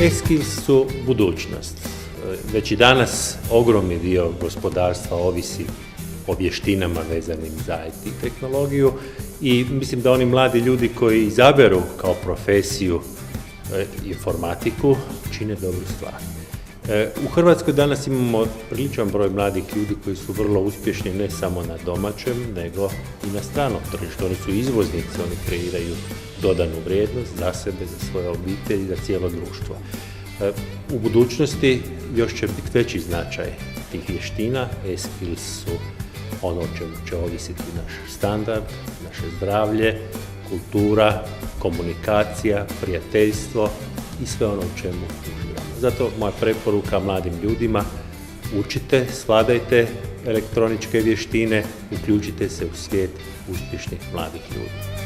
E-skills su budućnost. Već i danas ogromni dio gospodarstva ovisi o vještinama vezanim za IT tehnologiju i mislim da oni mladi ljudi koji izaberu kao profesiju informatiku čine dobru stvar. U Hrvatskoj danas imamo priličan broj mladih ljudi koji su vrlo uspješni ne samo na domaćem, nego i na stranom tržištu. Oni su izvoznici, oni kreiraju dodanu vrijednost za sebe, za svoje obitelji, za cijelo društvo. U budućnosti još će biti veći značaj tih vještina. E-skills su ono o čemu će ovisiti naš standard, naše zdravlje, kultura, komunikacija, prijateljstvo i sve ono u čemu uživamo. Zato moja preporuka mladim ljudima: učite, svladajte elektroničke vještine, uključite se u svijet uspješnih mladih ljudi.